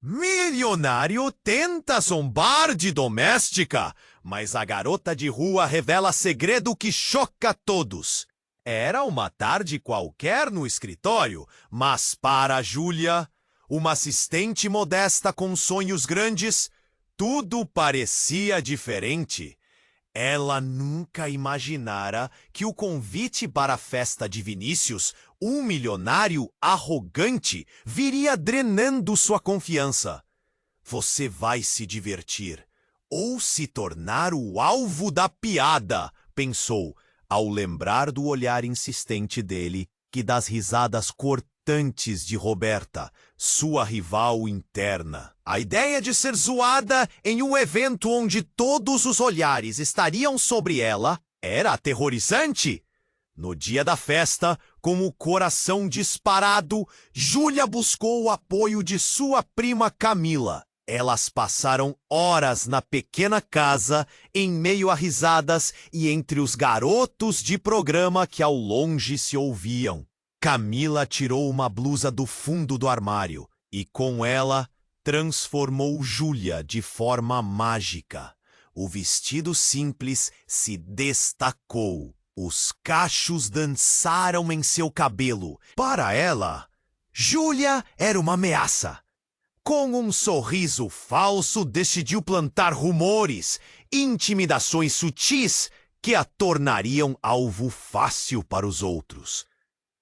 Milionário tenta zombar de doméstica, mas a garota de rua revela segredo que choca todos. Era uma tarde qualquer no escritório, mas para Júlia, uma assistente modesta com sonhos grandes, tudo parecia diferente. Ela nunca imaginara que o convite para a festa de Vinícius, um milionário arrogante, viria drenando sua confiança. Você vai se divertir ou se tornar o alvo da piada, pensou, ao lembrar do olhar insistente dele e das risadas cortantes de Roberta, sua rival interna. A ideia de ser zoada em um evento onde todos os olhares estariam sobre ela era aterrorizante. No dia da festa, com o coração disparado, Júlia buscou o apoio de sua prima Camila. Elas passaram horas na pequena casa, em meio a risadas e entre os garotos de programa que ao longe se ouviam. Camila tirou uma blusa do fundo do armário e, com ela, transformou Júlia de forma mágica. O vestido simples se destacou. Os cachos dançaram em seu cabelo. Para ela, Júlia era uma ameaça. Com um sorriso falso, decidiu plantar rumores, intimidações sutis que a tornariam alvo fácil para os outros.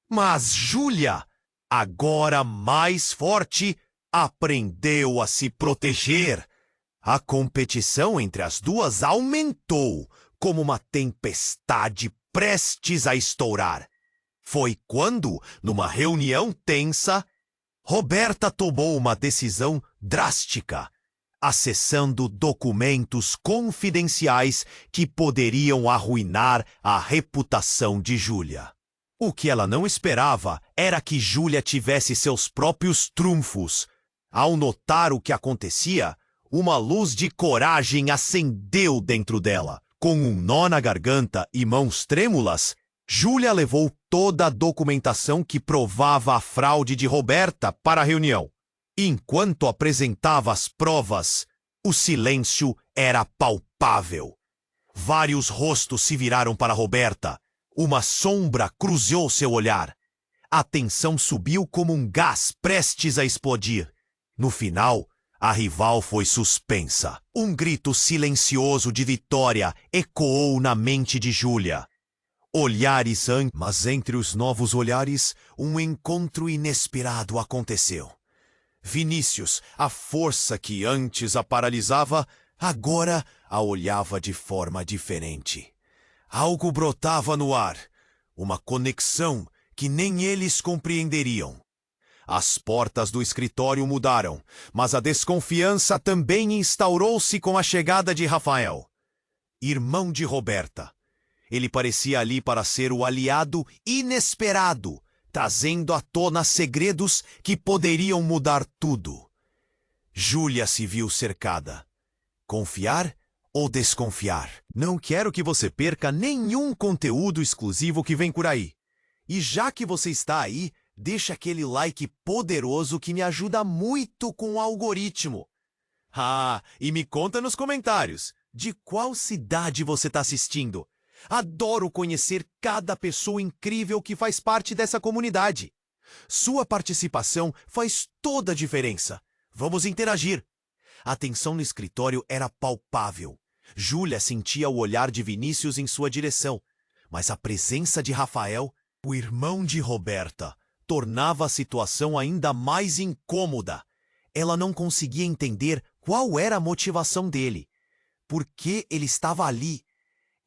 Mas Júlia, agora mais forte, aprendeu a se proteger. A competição entre as duas aumentou, como uma tempestade prestes a estourar. Foi quando, numa reunião tensa, Roberta tomou uma decisão drástica, acessando documentos confidenciais que poderiam arruinar a reputação de Júlia. O que ela não esperava era que Júlia tivesse seus próprios trunfos. Ao notar o que acontecia, uma luz de coragem acendeu dentro dela. Com um nó na garganta e mãos trêmulas, Júlia levou toda a documentação que provava a fraude de Roberta para a reunião. Enquanto apresentava as provas, o silêncio era palpável. Vários rostos se viraram para Roberta. Uma sombra cruzou seu olhar. A tensão subiu como um gás prestes a explodir. No final, a rival foi suspensa. Um grito silencioso de vitória ecoou na mente de Júlia. Olhares mas entre os novos olhares, um encontro inesperado aconteceu. Vinícius, a força que antes a paralisava, agora a olhava de forma diferente. Algo brotava no ar, uma conexão que nem eles compreenderiam. As portas do escritório mudaram, mas a desconfiança também instaurou-se com a chegada de Rafael, irmão de Roberta. Ele parecia ali para ser o aliado inesperado, trazendo à tona segredos que poderiam mudar tudo. Júlia se viu cercada. Confiar ou desconfiar? Não quero que você perca nenhum conteúdo exclusivo que vem por aí. E já que você está aí, deixa aquele like poderoso que me ajuda muito com o algoritmo. E me conta nos comentários, de qual cidade você está assistindo? Adoro conhecer cada pessoa incrível que faz parte dessa comunidade. Sua participação faz toda a diferença. Vamos interagir. A tensão no escritório era palpável. Júlia sentia o olhar de Vinícius em sua direção, mas a presença de Rafael, o irmão de Roberta, tornava a situação ainda mais incômoda. Ela não conseguia entender qual era a motivação dele. Por que ele estava ali?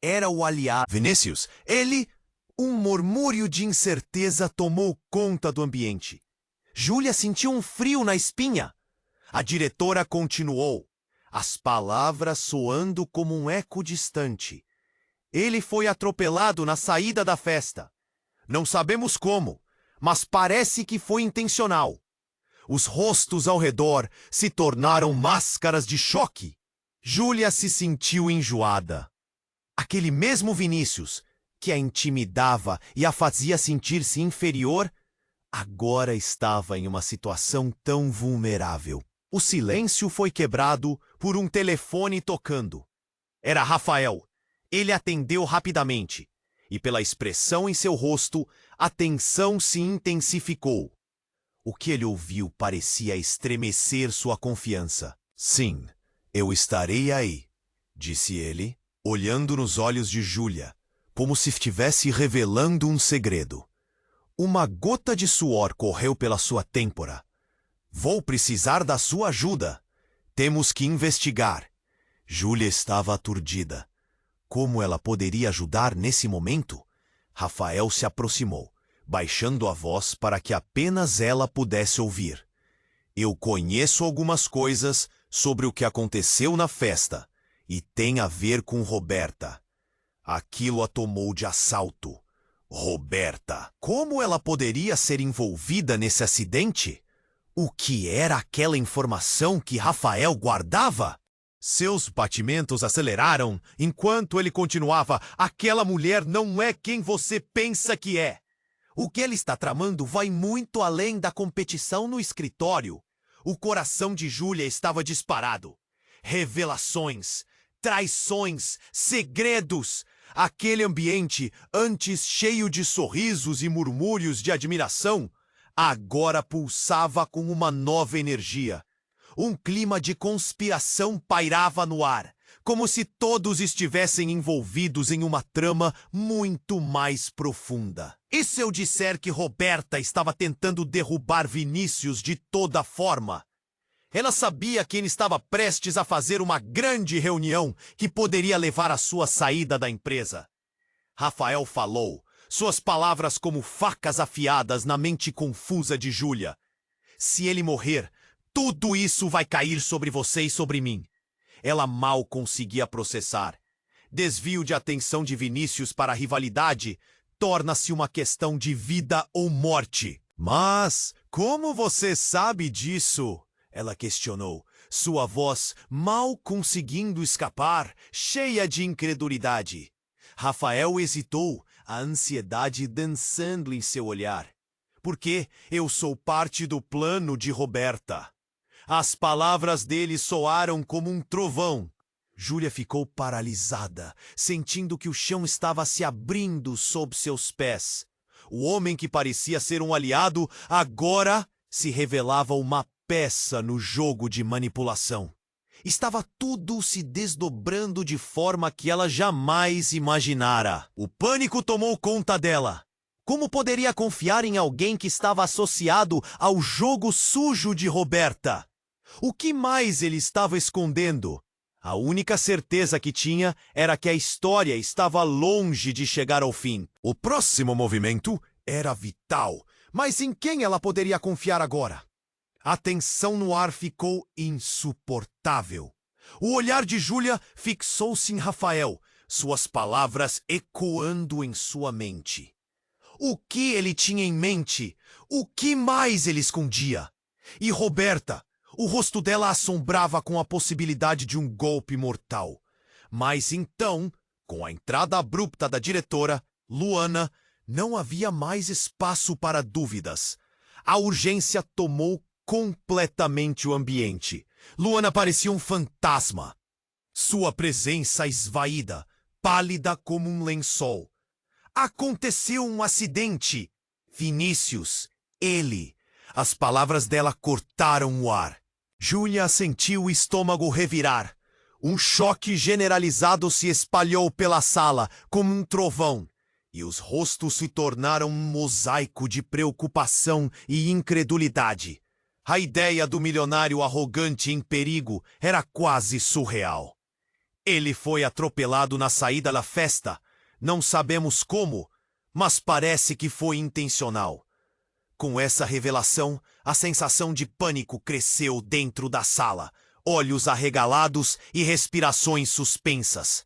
Era o aliado. Vinícius, ele... Um murmúrio de incerteza tomou conta do ambiente. Júlia sentiu um frio na espinha. A diretora continuou, as palavras soando como um eco distante. Ele foi atropelado na saída da festa. Não sabemos como, mas parece que foi intencional. Os rostos ao redor se tornaram máscaras de choque. Júlia se sentiu enjoada. Aquele mesmo Vinícius, que a intimidava e a fazia sentir-se inferior, agora estava em uma situação tão vulnerável. O silêncio foi quebrado por um telefone tocando. Era Rafael. Ele atendeu rapidamente, e pela expressão em seu rosto, a tensão se intensificou. O que ele ouviu parecia estremecer sua confiança. Sim, eu estarei aí, disse ele, olhando nos olhos de Júlia, como se estivesse revelando um segredo. Uma gota de suor correu pela sua têmpora. Vou precisar da sua ajuda. Temos que investigar. Júlia estava aturdida. Como ela poderia ajudar nesse momento? Rafael se aproximou, baixando a voz para que apenas ela pudesse ouvir. Eu conheço algumas coisas sobre o que aconteceu na festa, e tem a ver com Roberta. Aquilo a tomou de assalto. Roberta. Como ela poderia ser envolvida nesse acidente? O que era aquela informação que Rafael guardava? Seus batimentos aceleraram enquanto ele continuava. Aquela mulher não é quem você pensa que é. O que ele está tramando vai muito além da competição no escritório. O coração de Júlia estava disparado. Revelações, traições, segredos. Aquele ambiente, antes cheio de sorrisos e murmúrios de admiração, agora pulsava com uma nova energia. Um clima de conspiração pairava no ar, como se todos estivessem envolvidos em uma trama muito mais profunda. E se eu disser que Roberta estava tentando derrubar Vinícius de toda forma? Ela sabia que ele estava prestes a fazer uma grande reunião que poderia levar à sua saída da empresa. Rafael falou, suas palavras como facas afiadas na mente confusa de Júlia. Se ele morrer, tudo isso vai cair sobre você e sobre mim. Ela mal conseguia processar. Desvio de atenção de Vinícius para a rivalidade torna-se uma questão de vida ou morte. Mas como você sabe disso? Ela questionou, sua voz mal conseguindo escapar, cheia de incredulidade. Rafael hesitou, a ansiedade dançando em seu olhar. Porque eu sou parte do plano de Roberta. As palavras dele soaram como um trovão. Júlia ficou paralisada, sentindo que o chão estava se abrindo sob seus pés. O homem que parecia ser um aliado, agora se revelava uma peça no jogo de manipulação. Estava tudo se desdobrando de forma que ela jamais imaginara. O pânico tomou conta dela. Como poderia confiar em alguém que estava associado ao jogo sujo de Roberta? O que mais ele estava escondendo? A única certeza que tinha era que a história estava longe de chegar ao fim. O próximo movimento era vital, mas em quem ela poderia confiar agora? A tensão no ar ficou insuportável. O olhar de Júlia fixou-se em Rafael, suas palavras ecoando em sua mente. O que ele tinha em mente? O que mais ele escondia? E Roberta? O rosto dela assombrava com a possibilidade de um golpe mortal. Mas então, com a entrada abrupta da diretora, Luana, não havia mais espaço para dúvidas. A urgência tomou completamente o ambiente. Luana parecia um fantasma. Sua presença esvaída, pálida como um lençol. Aconteceu um acidente. Vinícius, ele. As palavras dela cortaram o ar. Júlia sentiu o estômago revirar. Um choque generalizado se espalhou pela sala como um trovão. E os rostos se tornaram um mosaico de preocupação e incredulidade. A ideia do milionário arrogante em perigo era quase surreal. Ele foi atropelado na saída da festa. Não sabemos como, mas parece que foi intencional. Com essa revelação, a sensação de pânico cresceu dentro da sala, olhos arregalados e respirações suspensas.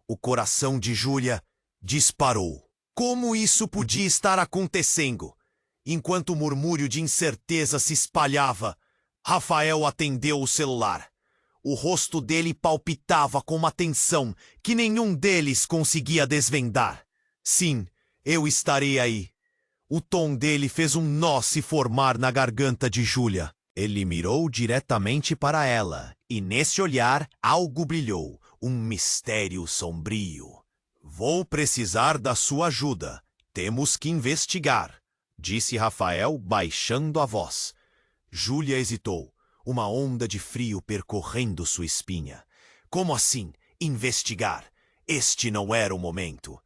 O coração de Júlia disparou. Como isso podia estar acontecendo? Enquanto o murmúrio de incerteza se espalhava, Rafael atendeu o celular. O rosto dele palpitava com uma tensão que nenhum deles conseguia desvendar. Sim, eu estarei aí. O tom dele fez um nó se formar na garganta de Júlia. Ele mirou diretamente para ela, e nesse olhar algo brilhou, um mistério sombrio. Vou precisar da sua ajuda. Temos que investigar, disse Rafael, baixando a voz. Júlia hesitou, uma onda de frio percorrendo sua espinha. Como assim, investigar? Este não era o momento.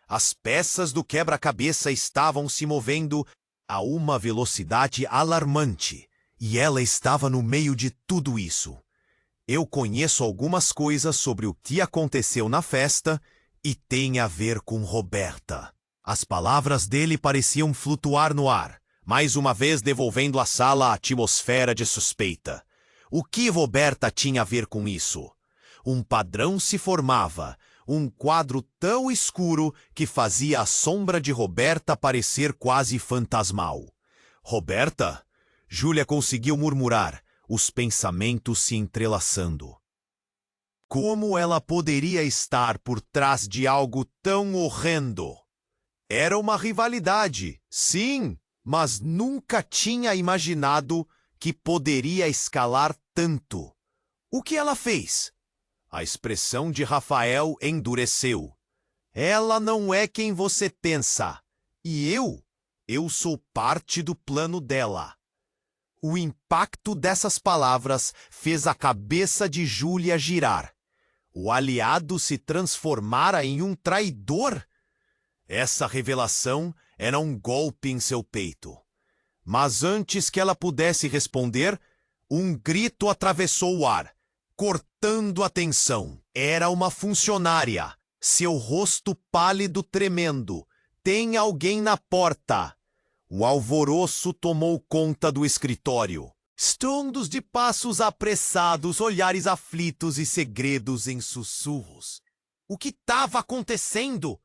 As peças do quebra-cabeça estavam se movendo a uma velocidade alarmante, e ela estava no meio de tudo isso. Eu conheço algumas coisas sobre o que aconteceu na festa e tem a ver com Roberta. As palavras dele pareciam flutuar no ar, mais uma vez devolvendo à sala a atmosfera de suspeita. O que Roberta tinha a ver com isso? Um padrão se formava, um quadro tão escuro que fazia a sombra de Roberta parecer quase fantasmal. Roberta? Júlia conseguiu murmurar, os pensamentos se entrelaçando. Como ela poderia estar por trás de algo tão horrendo? Era uma rivalidade, sim, mas nunca tinha imaginado que poderia escalar tanto. O que ela fez? A expressão de Rafael endureceu. Ela não é quem você pensa. E eu sou parte do plano dela. O impacto dessas palavras fez a cabeça de Júlia girar. O aliado se transformara em um traidor? Essa revelação era um golpe em seu peito. Mas antes que ela pudesse responder, um grito atravessou o ar, cortando a tensão. Era uma funcionária, seu rosto pálido tremendo. Tem alguém na porta. O alvoroço tomou conta do escritório. Estondos de passos apressados, olhares aflitos e segredos em sussurros. O que estava acontecendo?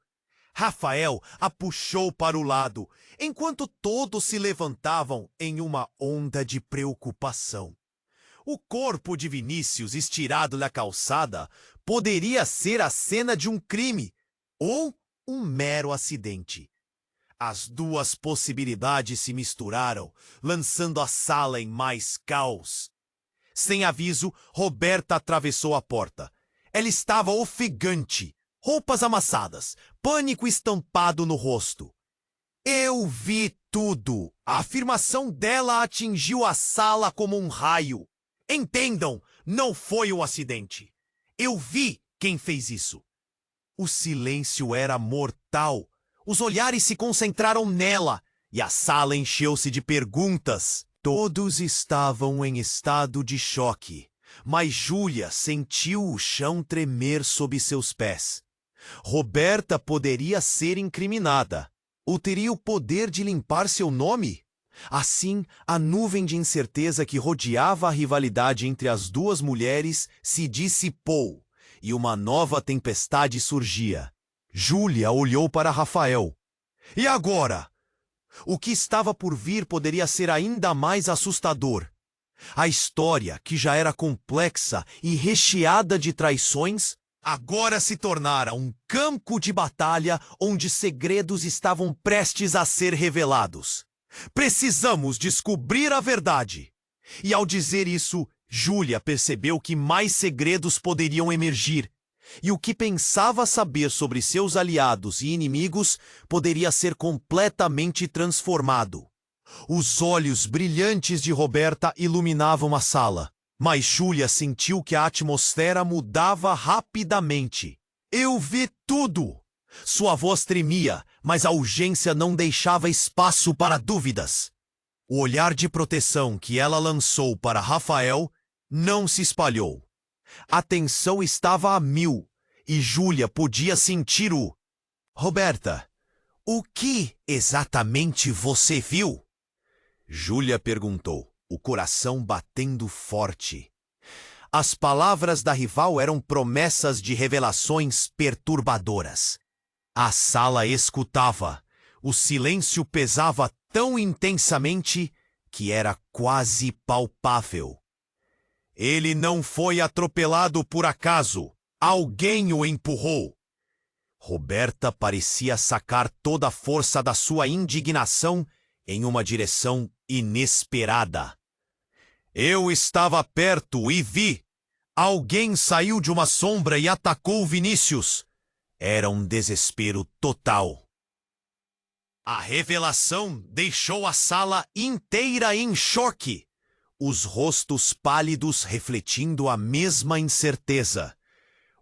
Rafael a puxou para o lado, enquanto todos se levantavam em uma onda de preocupação. O corpo de Vinícius estirado na calçada poderia ser a cena de um crime ou um mero acidente. As duas possibilidades se misturaram, lançando a sala em mais caos. Sem aviso, Roberta atravessou a porta. Ela estava ofegante, roupas amassadas, pânico estampado no rosto. Eu vi tudo. A afirmação dela atingiu a sala como um raio. Entendam, não foi um acidente. Eu vi quem fez isso. O silêncio era mortal. Os olhares se concentraram nela e a sala encheu-se de perguntas. Todos estavam em estado de choque, mas Júlia sentiu o chão tremer sob seus pés. Roberta poderia ser incriminada. Ou teria o poder de limpar seu nome? Assim, a nuvem de incerteza que rodeava a rivalidade entre as duas mulheres se dissipou e uma nova tempestade surgia. Júlia olhou para Rafael. E agora? O que estava por vir poderia ser ainda mais assustador. A história, que já era complexa e recheada de traições, agora se tornara um campo de batalha onde segredos estavam prestes a ser revelados. Precisamos descobrir a verdade. E ao dizer isso, Júlia percebeu que mais segredos poderiam emergir. E o que pensava saber sobre seus aliados e inimigos poderia ser completamente transformado. Os olhos brilhantes de Roberta iluminavam a sala, mas Júlia sentiu que a atmosfera mudava rapidamente. Eu vi tudo! Sua voz tremia, mas a urgência não deixava espaço para dúvidas. O olhar de proteção que ela lançou para Rafael não se espalhou. A tensão estava a mil, e Júlia podia sentir o... Roberta, o que exatamente você viu? Júlia perguntou, o coração batendo forte. As palavras da rival eram promessas de revelações perturbadoras. A sala escutava. O silêncio pesava tão intensamente que era quase palpável. Ele não foi atropelado por acaso. Alguém o empurrou. Roberta parecia sacar toda a força da sua indignação em uma direção inesperada. Eu estava perto e vi. Alguém saiu de uma sombra e atacou Vinícius. Era um desespero total. A revelação deixou a sala inteira em choque. Os rostos pálidos refletindo a mesma incerteza.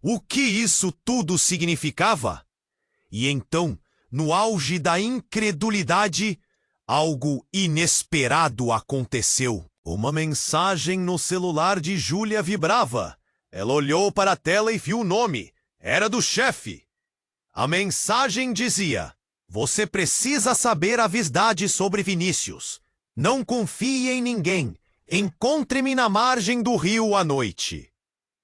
O que isso tudo significava? E então, no auge da incredulidade, algo inesperado aconteceu. Uma mensagem no celular de Júlia vibrava. Ela olhou para a tela e viu o nome. Era do chefe. A mensagem dizia: "Você precisa saber a verdade sobre Vinícius. Não confie em ninguém. Encontre-me na margem do rio à noite."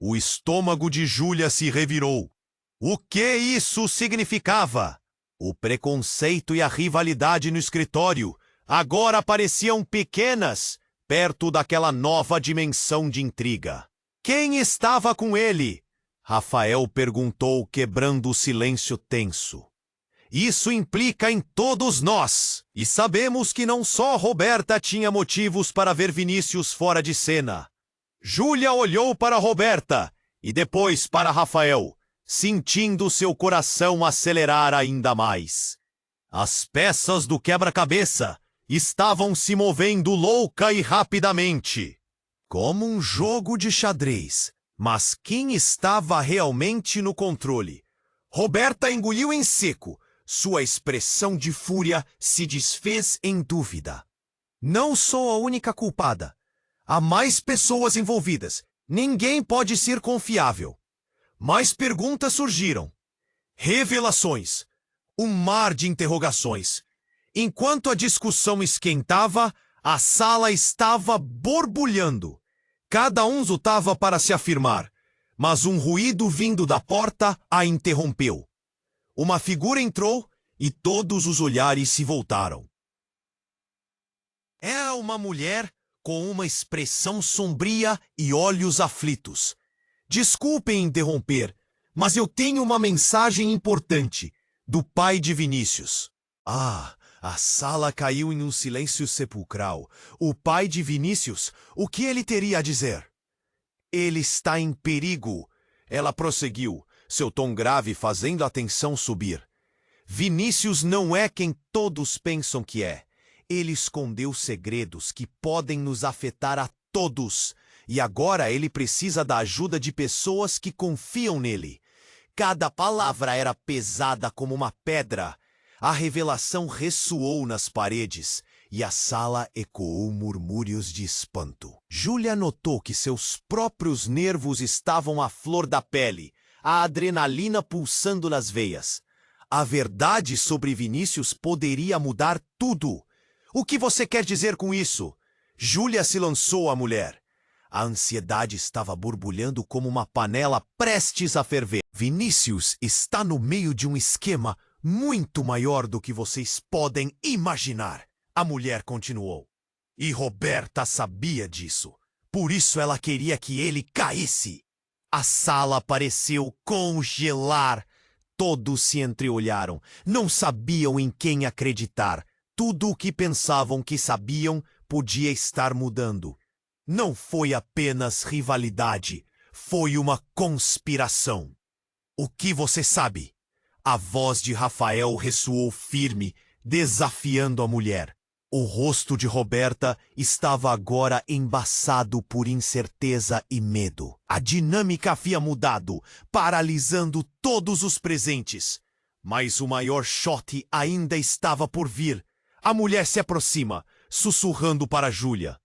O estômago de Júlia se revirou. O que isso significava? O preconceito e a rivalidade no escritório agora pareciam pequenas perto daquela nova dimensão de intriga. Quem estava com ele? Rafael perguntou, quebrando o silêncio tenso. Isso implica em todos nós. E sabemos que não só Roberta tinha motivos para ver Vinícius fora de cena. Júlia olhou para Roberta e depois para Rafael, sentindo seu coração acelerar ainda mais. As peças do quebra-cabeça estavam se movendo louca e rapidamente, como um jogo de xadrez. Mas quem estava realmente no controle? Roberta engoliu em seco. Sua expressão de fúria se desfez em dúvida. Não sou a única culpada. Há mais pessoas envolvidas. Ninguém pode ser confiável. Mais perguntas surgiram. Revelações. Um mar de interrogações. Enquanto a discussão esquentava, a sala estava borbulhando. Cada um lutava para se afirmar, mas um ruído vindo da porta a interrompeu. Uma figura entrou e todos os olhares se voltaram. Era uma mulher com uma expressão sombria e olhos aflitos. Desculpem interromper, mas eu tenho uma mensagem importante do pai de Vinícius. A sala caiu em um silêncio sepulcral. O pai de Vinícius, o que ele teria a dizer? Ele está em perigo. Ela prosseguiu, seu tom grave fazendo a tensão subir. Vinícius não é quem todos pensam que é. Ele escondeu segredos que podem nos afetar a todos. E agora ele precisa da ajuda de pessoas que confiam nele. Cada palavra era pesada como uma pedra. A revelação ressoou nas paredes e a sala ecoou murmúrios de espanto. Júlia notou que seus próprios nervos estavam à flor da pele, a adrenalina pulsando nas veias. A verdade sobre Vinícius poderia mudar tudo. O que você quer dizer com isso? Júlia se lançou à mulher. A ansiedade estava borbulhando como uma panela prestes a ferver. Vinícius está no meio de um esquema muito maior do que vocês podem imaginar, a mulher continuou. E Roberta sabia disso. Por isso ela queria que ele caísse. A sala pareceu congelar. Todos se entreolharam. Não sabiam em quem acreditar. Tudo o que pensavam que sabiam podia estar mudando. Não foi apenas rivalidade. Foi uma conspiração. O que você sabe? A voz de Rafael ressoou firme, desafiando a mulher. O rosto de Roberta estava agora embaçado por incerteza e medo. A dinâmica havia mudado, paralisando todos os presentes. Mas o maior choque ainda estava por vir. A mulher se aproxima, sussurrando para Júlia.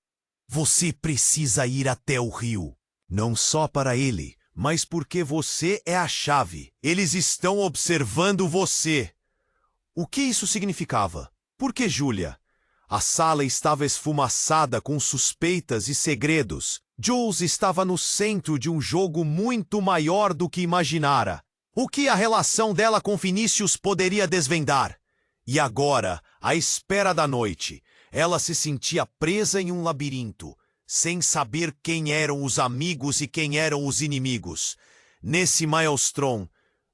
Você precisa ir até o rio. Não só para ele, mas porque você é a chave. Eles estão observando você. O que isso significava? Por que Júlia? A sala estava esfumaçada com suspeitas e segredos. Jules estava no centro de um jogo muito maior do que imaginara. O que a relação dela com Vinícius poderia desvendar? E agora, à espera da noite, ela se sentia presa em um labirinto, sem saber quem eram os amigos e quem eram os inimigos. Nesse maelstrom,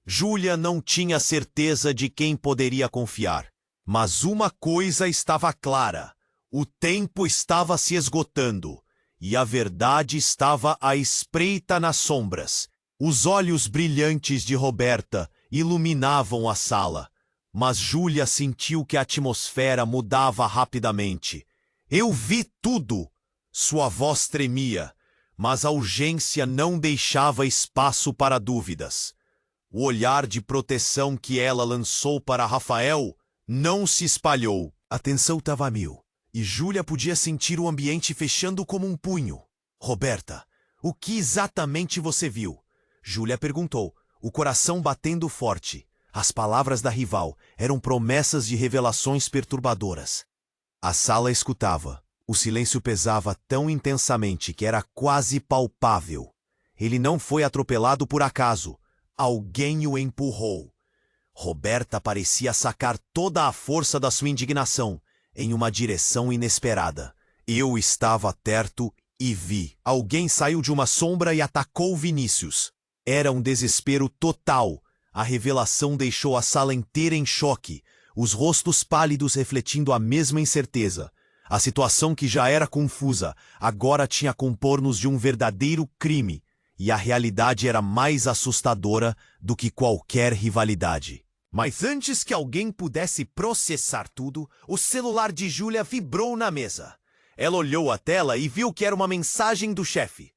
Júlia não tinha certeza de quem poderia confiar. Mas uma coisa estava clara. O tempo estava se esgotando. e a verdade estava à espreita nas sombras. Os olhos brilhantes de Roberta iluminavam a sala, mas Júlia sentiu que a atmosfera mudava rapidamente. Eu vi tudo! Sua voz tremia, mas a urgência não deixava espaço para dúvidas. O olhar de proteção que ela lançou para Rafael não se espalhou. A tensão estava a mil, e Júlia podia sentir o ambiente fechando como um punho. Roberta, o que exatamente você viu? Júlia perguntou, o coração batendo forte. As palavras da rival eram promessas de revelações perturbadoras. A sala escutava. O silêncio pesava tão intensamente que era quase palpável. Ele não foi atropelado por acaso. Alguém o empurrou. Roberta parecia sacar toda a força da sua indignação em uma direção inesperada. Eu estava perto e vi. Alguém saiu de uma sombra e atacou Vinícius. Era um desespero total. A revelação deixou a sala inteira em choque, os rostos pálidos refletindo a mesma incerteza. A situação que já era confusa, agora tinha contornos de um verdadeiro crime, e a realidade era mais assustadora do que qualquer rivalidade. Mas antes que alguém pudesse processar tudo, o celular de Júlia vibrou na mesa. Ela olhou a tela e viu que era uma mensagem do chefe.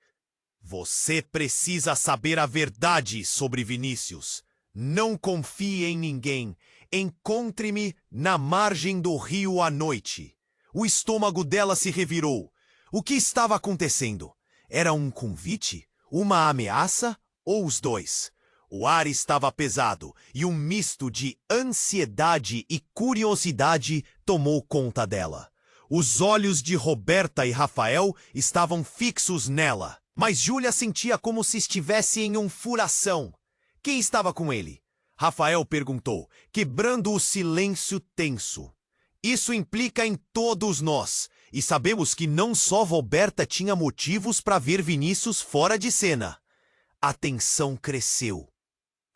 Você precisa saber a verdade sobre Vinícius. Não confie em ninguém. Encontre-me na margem do rio à noite. O estômago dela se revirou. O que estava acontecendo? Era um convite? Uma ameaça? Ou os dois? O ar estava pesado e um misto de ansiedade e curiosidade tomou conta dela. Os olhos de Roberta e Rafael estavam fixos nela, mas Júlia sentia como se estivesse em um furação. Quem estava com ele? Rafael perguntou, quebrando o silêncio tenso. Isso implica em todos nós, e sabemos que não só Roberta tinha motivos para ver Vinícius fora de cena. A tensão cresceu.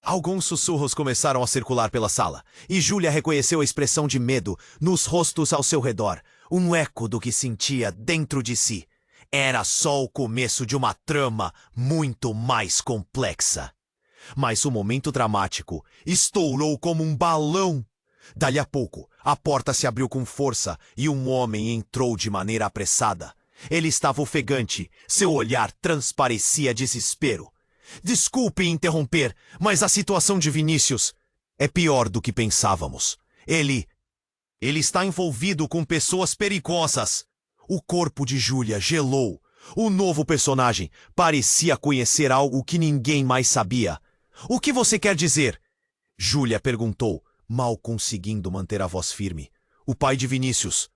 Alguns sussurros começaram a circular pela sala, e Júlia reconheceu a expressão de medo nos rostos ao seu redor, um eco do que sentia dentro de si. Era só o começo de uma trama muito mais complexa. Mas o momento dramático estourou como um balão. Dali a pouco, a porta se abriu com força e um homem entrou de maneira apressada. Ele estava ofegante, seu olhar transparecia desespero. Desculpe interromper, mas a situação de Vinícius é pior do que pensávamos. Ele está envolvido com pessoas perigosas. O corpo de Júlia gelou. O novo personagem parecia conhecer algo que ninguém mais sabia. O que você quer dizer? Júlia perguntou, mal conseguindo manter a voz firme. O pai de Vinícius.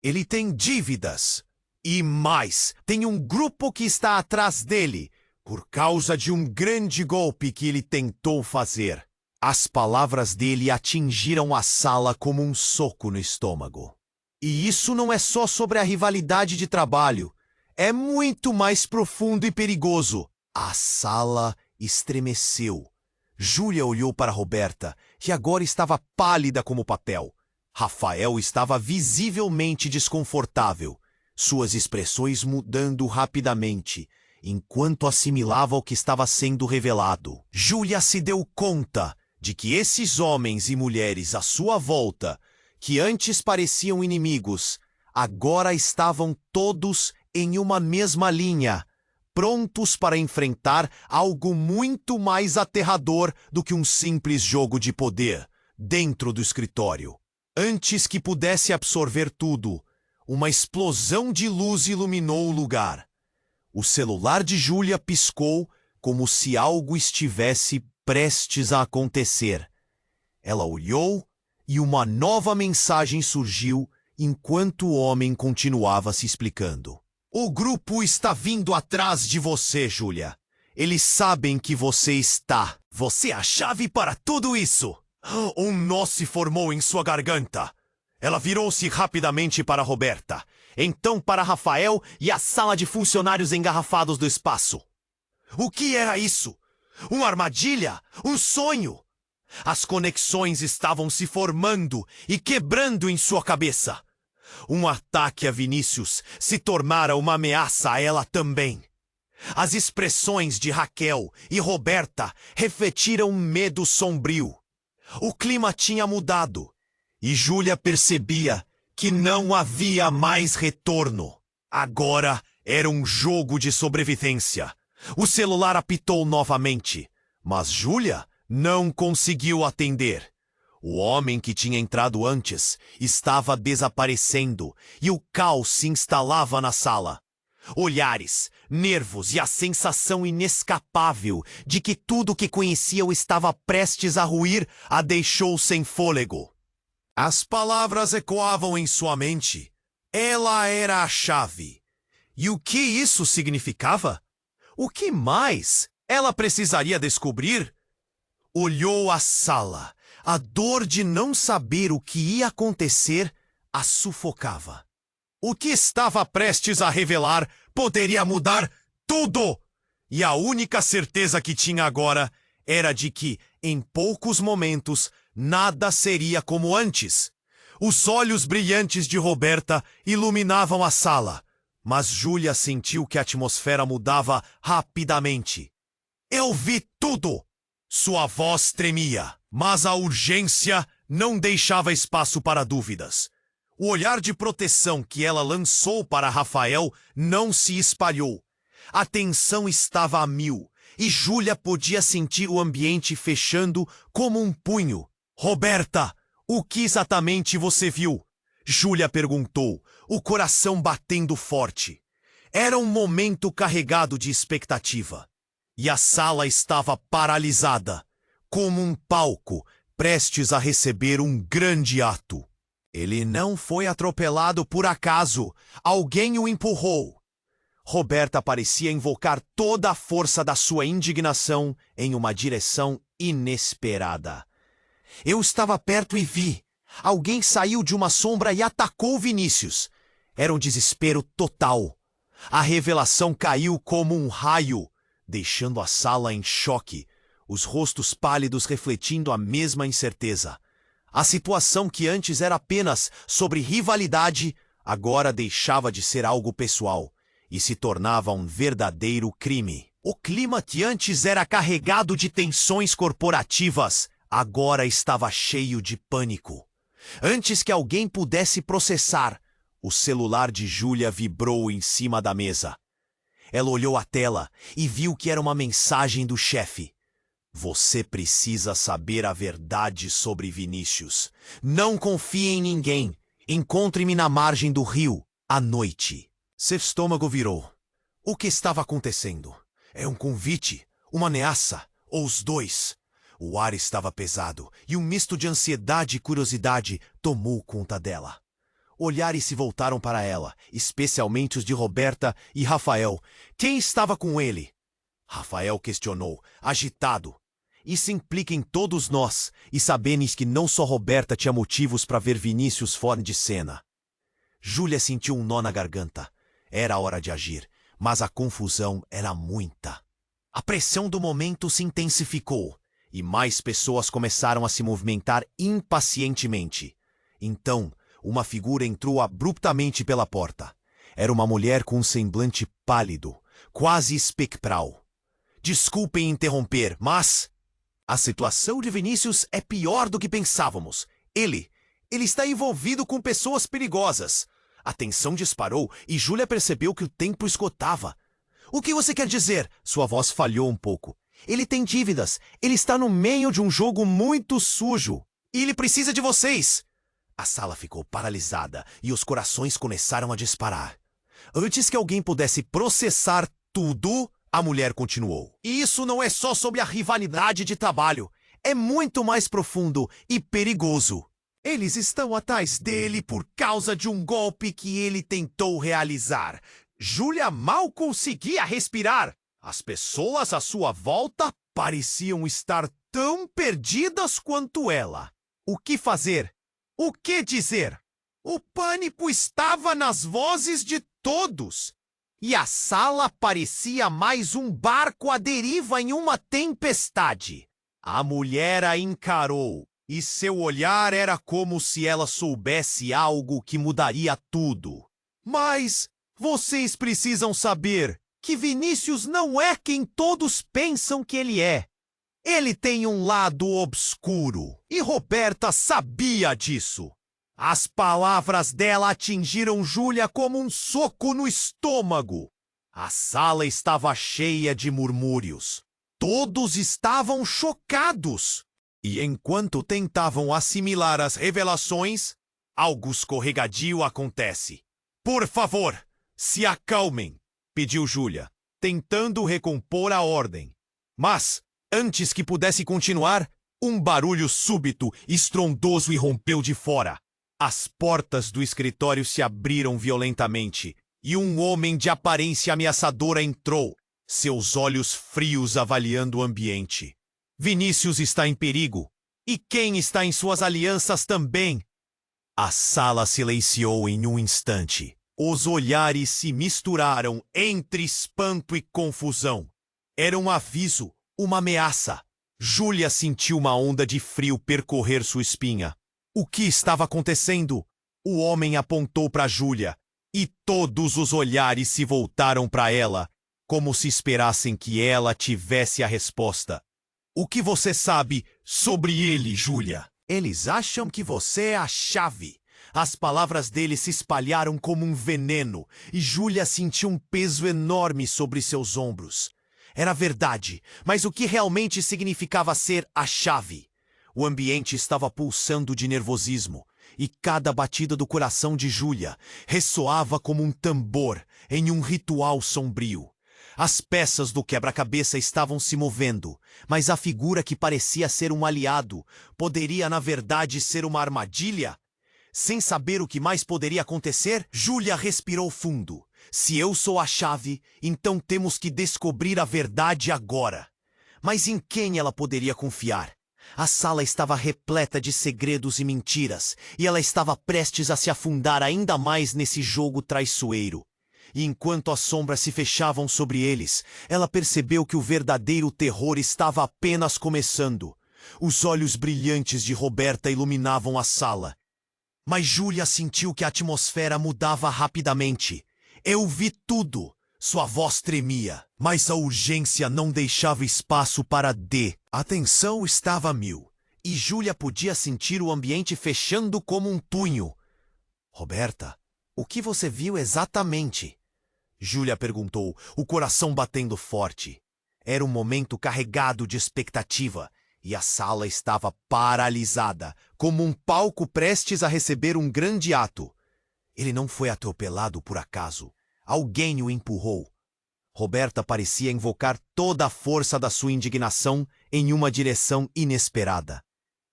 Ele tem dívidas. E mais, tem um grupo que está atrás dele, por causa de um grande golpe que ele tentou fazer. As palavras dele atingiram a sala como um soco no estômago. E isso não é só sobre a rivalidade de trabalho. É muito mais profundo e perigoso. A sala estremeceu. Júlia olhou para Roberta, que agora estava pálida como papel. Rafael estava visivelmente desconfortável, suas expressões mudando rapidamente, enquanto assimilava o que estava sendo revelado. Júlia se deu conta de que esses homens e mulheres à sua volta, que antes pareciam inimigos, agora estavam todos em uma mesma linha, prontos para enfrentar algo muito mais aterrador do que um simples jogo de poder dentro do escritório. Antes que pudesse absorver tudo, uma explosão de luz iluminou o lugar. O celular de Júlia piscou como se algo estivesse prestes a acontecer. Ela olhou e uma nova mensagem surgiu enquanto o homem continuava se explicando. O grupo está vindo atrás de você, Júlia. Eles sabem que você está. Você é a chave para tudo isso. Um nó se formou em sua garganta. Ela virou-se rapidamente para Roberta, então para Rafael e a sala de funcionários engarrafados do espaço. O que era isso? Uma armadilha? Um sonho? As conexões estavam se formando e quebrando em sua cabeça. Um ataque a Vinícius se tornara uma ameaça a ela também. As expressões de Raquel e Roberta refletiram um medo sombrio. O clima tinha mudado e Júlia percebia que não havia mais retorno. Agora era um jogo de sobrevivência. O celular apitou novamente, mas Júlia não conseguiu atender. O homem que tinha entrado antes estava desaparecendo e o caos se instalava na sala. Olhares, nervos e a sensação inescapável de que tudo que conhecia o estava prestes a ruir a deixou sem fôlego. As palavras ecoavam em sua mente. Ela era a chave. E o que isso significava? O que mais ela precisaria descobrir? Olhou a sala. A dor de não saber o que ia acontecer a sufocava. O que estava prestes a revelar poderia mudar tudo! E a única certeza que tinha agora era de que, em poucos momentos, nada seria como antes. Os olhos brilhantes de Roberta iluminavam a sala, mas Júlia sentiu que a atmosfera mudava rapidamente. Eu vi tudo! Sua voz tremia, mas a urgência não deixava espaço para dúvidas. O olhar de proteção que ela lançou para Rafael não se espalhou. A tensão estava a mil, e Júlia podia sentir o ambiente fechando como um punho. Roberta, o que exatamente você viu? Júlia perguntou, o coração batendo forte. Era um momento carregado de expectativa. E a sala estava paralisada, como um palco, prestes a receber um grande ato. Ele não foi atropelado por acaso. Alguém o empurrou. Roberta parecia invocar toda a força da sua indignação em uma direção inesperada. Eu estava perto e vi. Alguém saiu de uma sombra e atacou Vinícius. Era um desespero total. A revelação caiu como um raio, deixando a sala em choque, os rostos pálidos refletindo a mesma incerteza. A situação que antes era apenas sobre rivalidade, agora deixava de ser algo pessoal e se tornava um verdadeiro crime. O clima que antes era carregado de tensões corporativas, agora estava cheio de pânico. Antes que alguém pudesse processar, o celular de Júlia vibrou em cima da mesa. Ela olhou a tela e viu que era uma mensagem do chefe. Você precisa saber a verdade sobre Vinícius. Não confie em ninguém. Encontre-me na margem do rio, à noite. Seu estômago virou. O que estava acontecendo? É um convite? Uma ameaça? Ou os dois? O ar estava pesado e um misto de ansiedade e curiosidade tomou conta dela. Olhares se voltaram para ela, especialmente os de Roberta e Rafael. Quem estava com ele? Rafael questionou, agitado. Isso implica em todos nós, e sabemos que não só Roberta tinha motivos para ver Vinícius fora de cena. Júlia sentiu um nó na garganta. Era hora de agir, mas a confusão era muita. A pressão do momento se intensificou, e mais pessoas começaram a se movimentar impacientemente. Então, uma figura entrou abruptamente pela porta. Era uma mulher com um semblante pálido, quase espectral. Desculpem interromper, mas a situação de Vinícius é pior do que pensávamos. Ele está envolvido com pessoas perigosas. A tensão disparou e Júlia percebeu que o tempo esgotava. O que você quer dizer? Sua voz falhou um pouco. Ele tem dívidas. Ele está no meio de um jogo muito sujo. E ele precisa de vocês. A sala ficou paralisada e os corações começaram a disparar. Antes que alguém pudesse processar tudo, a mulher continuou. E isso não é só sobre a rivalidade de trabalho. É muito mais profundo e perigoso. Eles estão atrás dele por causa de um golpe que ele tentou realizar. Júlia mal conseguia respirar. As pessoas à sua volta pareciam estar tão perdidas quanto ela. O que fazer? O que dizer? O pânico estava nas vozes de todos. E a sala parecia mais um barco à deriva em uma tempestade. A mulher a encarou. e seu olhar era como se ela soubesse algo que mudaria tudo. Mas vocês precisam saber que Vinícius não é quem todos pensam que ele é. Ele tem um lado obscuro, e Roberta sabia disso. As palavras dela atingiram Júlia como um soco no estômago. A sala estava cheia de murmúrios. Todos estavam chocados. E enquanto tentavam assimilar as revelações, algo escorregadio acontece. Por favor, se acalmem, pediu Júlia, tentando recompor a ordem. Mas, antes que pudesse continuar, um barulho súbito, estrondoso irrompeu de fora. As portas do escritório se abriram violentamente e um homem de aparência ameaçadora entrou, seus olhos frios avaliando o ambiente. Vinícius está em perigo. E quem está em suas alianças também? A sala silenciou em um instante. Os olhares se misturaram entre espanto e confusão. Era um aviso, uma ameaça. Júlia sentiu uma onda de frio percorrer sua espinha. O que estava acontecendo? O homem apontou para Júlia, e todos os olhares se voltaram para ela, como se esperassem que ela tivesse a resposta. O que você sabe sobre ele, Júlia? Eles acham que você é a chave. As palavras dele se espalharam como um veneno, e Júlia sentiu um peso enorme sobre seus ombros. Era verdade, mas o que realmente significava ser a chave? O ambiente estava pulsando de nervosismo, e cada batida do coração de Júlia ressoava como um tambor em um ritual sombrio. As peças do quebra-cabeça estavam se movendo, mas a figura que parecia ser um aliado poderia, na verdade, ser uma armadilha? Sem saber o que mais poderia acontecer, Júlia respirou fundo. Se eu sou a chave, então temos que descobrir a verdade agora. Mas em quem ela poderia confiar? A sala estava repleta de segredos e mentiras, e ela estava prestes a se afundar ainda mais nesse jogo traiçoeiro. E enquanto as sombras se fechavam sobre eles, ela percebeu que o verdadeiro terror estava apenas começando. Os olhos brilhantes de Roberta iluminavam a sala. Mas Júlia sentiu que a atmosfera mudava rapidamente. Eu vi tudo. Sua voz tremia, mas a urgência não deixava espaço para D. A tensão estava a mil, e Júlia podia sentir o ambiente fechando como um punho. Roberta, o que você viu exatamente? Júlia perguntou, o coração batendo forte. Era um momento carregado de expectativa, e a sala estava paralisada, como um palco prestes a receber um grande ato. Ele não foi atropelado por acaso. Alguém o empurrou. Roberta parecia invocar toda a força da sua indignação em uma direção inesperada.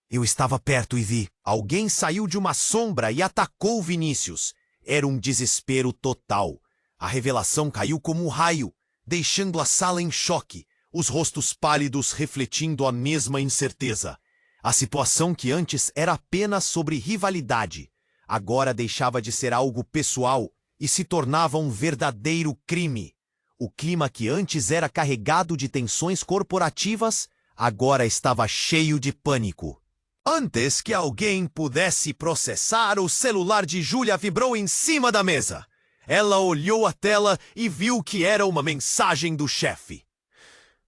Eu estava perto e vi. Alguém saiu de uma sombra e atacou Vinícius. Era um desespero total. A revelação caiu como um raio, deixando a sala em choque, os rostos pálidos refletindo a mesma incerteza. A situação que antes era apenas sobre rivalidade, agora deixava de ser algo pessoal e se tornava um verdadeiro crime. O clima que antes era carregado de tensões corporativas, agora estava cheio de pânico. Antes que alguém pudesse processar, o celular de Júlia vibrou em cima da mesa. Ela olhou a tela e viu que era uma mensagem do chefe.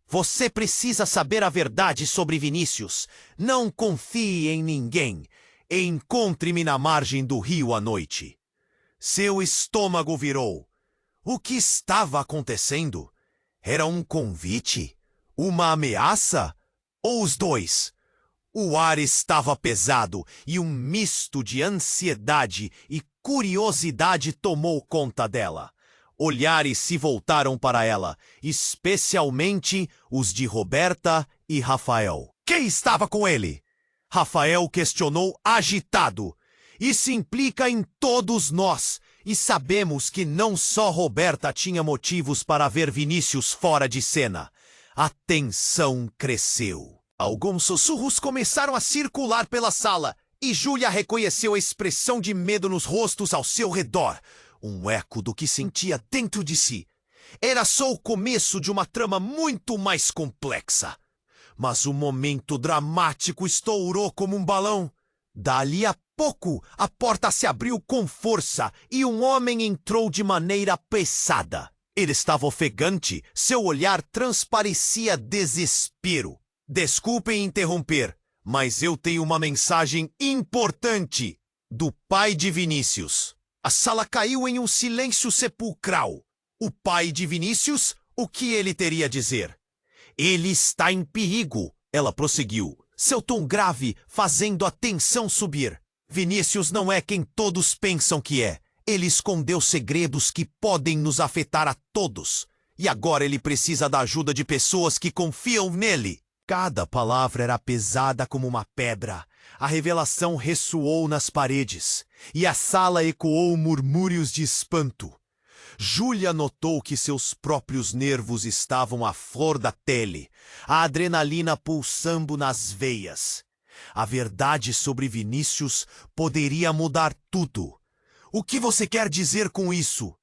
Você precisa saber a verdade sobre Vinícius. Não confie em ninguém. Encontre-me na margem do rio à noite. Seu estômago virou. O que estava acontecendo? Era um convite? Uma ameaça? Ou os dois? O ar estava pesado e um misto de ansiedade e curiosidade tomou conta dela. Olhares se voltaram para ela, especialmente os de Roberta e Rafael. Quem estava com ele? Rafael questionou agitado. Isso implica em todos nós, e sabemos que não só Roberta tinha motivos para ver Vinícius fora de cena. A tensão cresceu. Alguns sussurros começaram a circular pela sala, e Júlia reconheceu a expressão de medo nos rostos ao seu redor, um eco do que sentia dentro de si. Era só o começo de uma trama muito mais complexa. Mas o momento dramático estourou como um balão. Dali a pouco, a porta se abriu com força e um homem entrou de maneira pesada. Ele estava ofegante, seu olhar transparecia desespero. Desculpem interromper, mas eu tenho uma mensagem importante do pai de Vinícius. A sala caiu em um silêncio sepulcral. O pai de Vinícius, o que ele teria a dizer? Ele está em perigo, ela prosseguiu, seu tom grave fazendo a tensão subir. Vinícius não é quem todos pensam que é. Ele escondeu segredos que podem nos afetar a todos. E agora ele precisa da ajuda de pessoas que confiam nele. Cada palavra era pesada como uma pedra. A revelação ressoou nas paredes, e a sala ecoou murmúrios de espanto. Júlia notou que seus próprios nervos estavam à flor da pele, a adrenalina pulsando nas veias. A verdade sobre Vinícius poderia mudar tudo. O que você quer dizer com isso?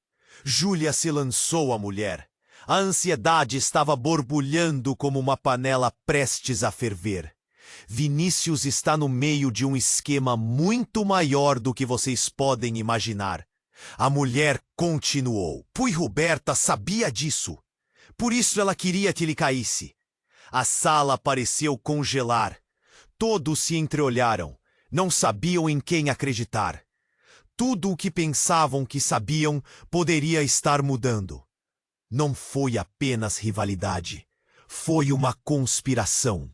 Júlia se lançou à mulher. A ansiedade estava borbulhando como uma panela prestes a ferver. Vinícius está no meio de um esquema muito maior do que vocês podem imaginar. A mulher continuou. Pois Roberta sabia disso. Por isso ela queria que ele caísse. A sala pareceu congelar. Todos se entreolharam. Não sabiam em quem acreditar. Tudo o que pensavam que sabiam poderia estar mudando. Não foi apenas rivalidade. Foi uma conspiração.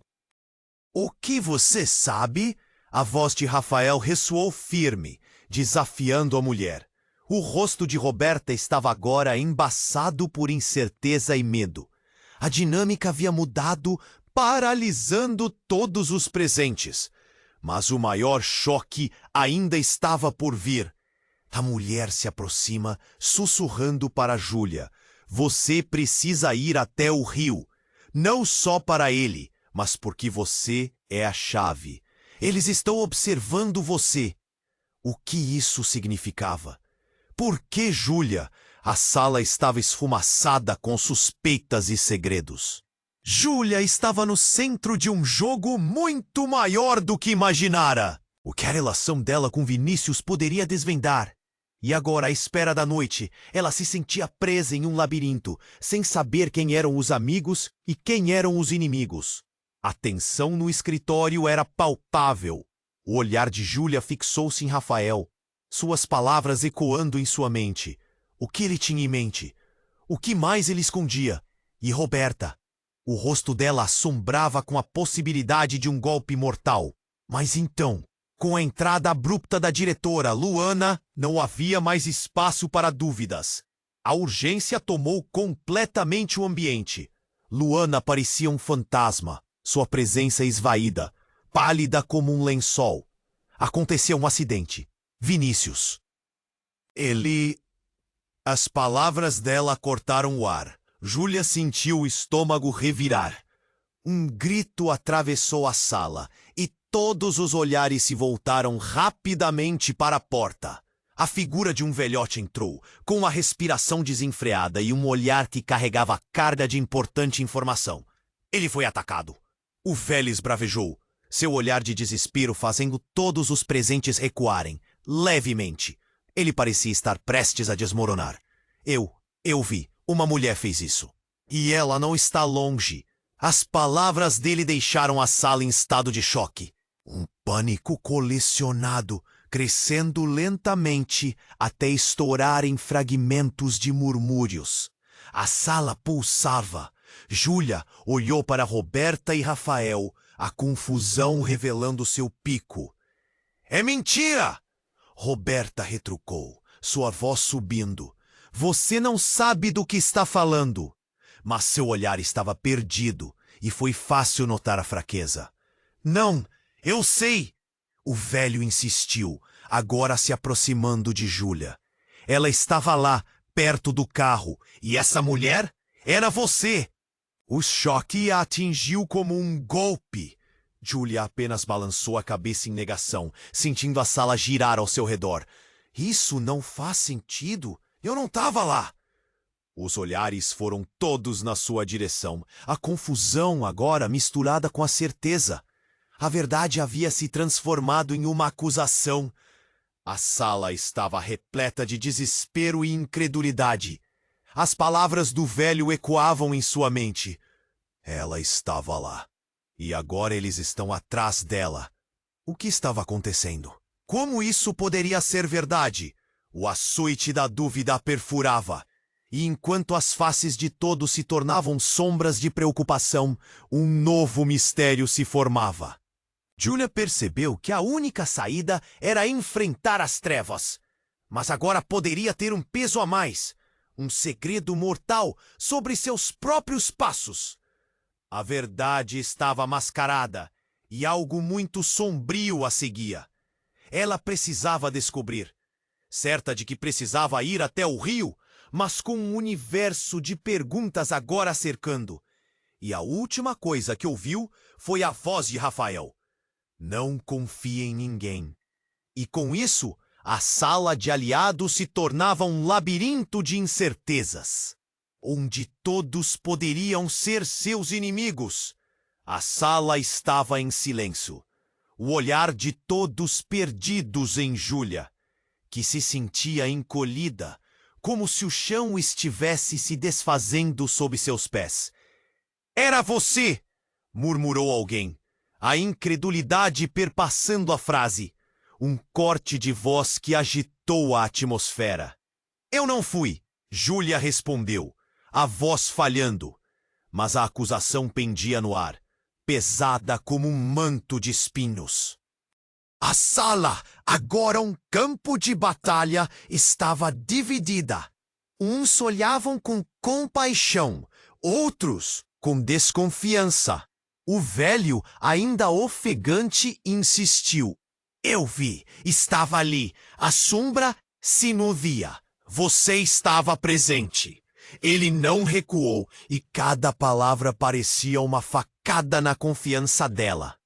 O que você sabe? A voz de Rafael ressoou firme, desafiando a mulher. O rosto de Roberta estava agora embaçado por incerteza e medo. A dinâmica havia mudado, paralisando todos os presentes. Mas o maior choque ainda estava por vir. A mulher se aproxima, sussurrando para Júlia. Você precisa ir até o rio. Não só para ele, mas porque você é a chave. Eles estão observando você. O que isso significava? Por que Júlia? A sala estava esfumaçada com suspeitas e segredos. Júlia estava no centro de um jogo muito maior do que imaginara. O que a relação dela com Vinícius poderia desvendar. E agora, à espera da noite, ela se sentia presa em um labirinto, sem saber quem eram os amigos e quem eram os inimigos. A tensão no escritório era palpável. O olhar de Júlia fixou-se em Rafael, suas palavras ecoando em sua mente. O que ele tinha em mente? O que mais ele escondia? E Roberta? O rosto dela assombrava com a possibilidade de um golpe mortal. Mas então, com a entrada abrupta da diretora, Luana, não havia mais espaço para dúvidas. A urgência tomou completamente o ambiente. Luana parecia um fantasma, sua presença esvaída, pálida como um lençol. Aconteceu um acidente. Vinícius. Ele... As palavras dela cortaram o ar. Júlia sentiu o estômago revirar. Um grito atravessou a sala e todos os olhares se voltaram rapidamente para a porta. A figura de um velhote entrou, com uma respiração desenfreada e um olhar que carregava carga de importante informação. Ele foi atacado. O velho esbravejou, seu olhar de desespero fazendo todos os presentes recuarem, levemente. Ele parecia estar prestes a desmoronar. Eu vi. Uma mulher fez isso. E ela não está longe. As palavras dele deixaram a sala em estado de choque. Um pânico colecionado, crescendo lentamente até estourar em fragmentos de murmúrios. A sala pulsava. Júlia olhou para Roberta e Rafael, a confusão revelando seu pico. É mentira! Roberta retrucou, sua voz subindo. Você não sabe do que está falando. Mas seu olhar estava perdido e foi fácil notar a fraqueza. Não, eu sei! O velho insistiu, agora se aproximando de Júlia. Ela estava lá, perto do carro, e essa mulher era você! O choque a atingiu como um golpe. Júlia apenas balançou a cabeça em negação, sentindo a sala girar ao seu redor. Isso não faz sentido. Eu não estava lá. Os olhares foram todos na sua direção, a confusão agora misturada com a certeza. A verdade havia se transformado em uma acusação. A sala estava repleta de desespero e incredulidade. As palavras do velho ecoavam em sua mente. Ela estava lá. E agora eles estão atrás dela. O que estava acontecendo? Como isso poderia ser verdade? O açoite da dúvida a perfurava. E enquanto as faces de todos se tornavam sombras de preocupação, um novo mistério se formava. Julia percebeu que a única saída era enfrentar as trevas. Mas agora poderia ter um peso a mais. Um segredo mortal sobre seus próprios passos. A verdade estava mascarada e algo muito sombrio a seguia. Ela precisava descobrir. Certa de que precisava ir até o rio, mas com um universo de perguntas agora cercando. E a última coisa que ouviu foi a voz de Rafael. Não confie em ninguém. E com isso, a sala de aliados se tornava um labirinto de incertezas, onde todos poderiam ser seus inimigos. A sala estava em silêncio. O olhar de todos perdidos em Julia, que se sentia encolhida, como se o chão estivesse se desfazendo sob seus pés. Era você! Murmurou alguém, a incredulidade perpassando a frase. Um corte de voz que agitou a atmosfera. Eu não fui, Julia respondeu, a voz falhando. Mas a acusação pendia no ar, pesada como um manto de espinhos. A sala, agora um campo de batalha, estava dividida. Uns olhavam com compaixão, outros com desconfiança. O velho, ainda ofegante, insistiu. Eu vi, estava ali, a sombra se movia. Você estava presente. Ele não recuou e cada palavra parecia uma facada na confiança dela.